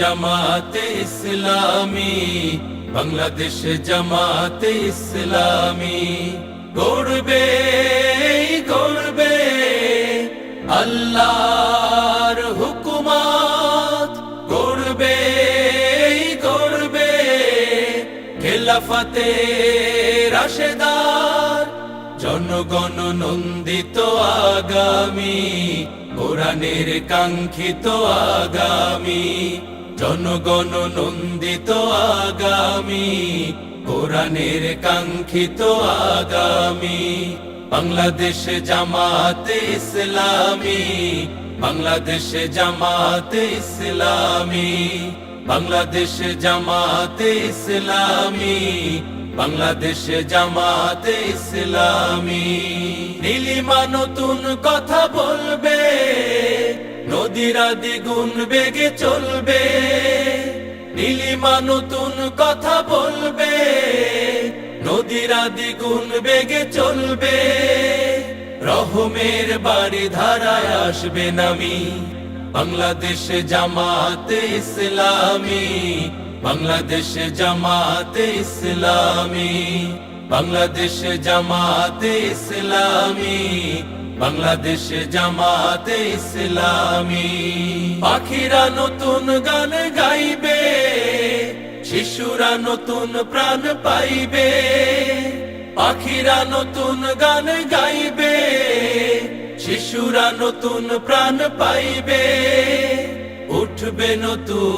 জামাতে ইসলামী, বাংলাদেশ জামাতে ইসলামী গড়বে গড়বে আল্লাহর হুকুমত, গড়বে গড়বে খেলাফতে রাশেদার, জনগণ নন্দিত আগামী, কোরআনের কাঙ্ক্ষিত আগামী, জনগণ নন্দিত আগামী, কোরআনের কাঙ্ক্ষিত আগামী। বাংলাদেশ জামাতে ইসলামী, বাংলাদেশ জামাতে ইসলামী, বাংলাদেশ জামাতে ইসলামী, বাংলাদেশ জামাতে ইসলামী। নীলিমা নতুন কথা বলবে, নদীরা দ্বিগুণ বেগে চলবে। নীলিমা নতুন কথা বলবে, নদীরা দ্বিগুণ বেগে চলবে। রহমের বাড়ি ধারায় আসবে নামি, বাংলাদেশ জামাতে ইসলামী, বাংলাদেশ জামাতে ইসলামী, বাংলাদেশ জামাতে ইসলামী, বাংলাদেশ জামাতে ইসলামী। পাখিরা নতুন গান গাইবে, শিশুরা নতুন প্রাণ পাইবে। পাখিরা নতুন গান গাইবে, শিশুরা নতুন প্রাণ পাইবে। উঠবে নতুন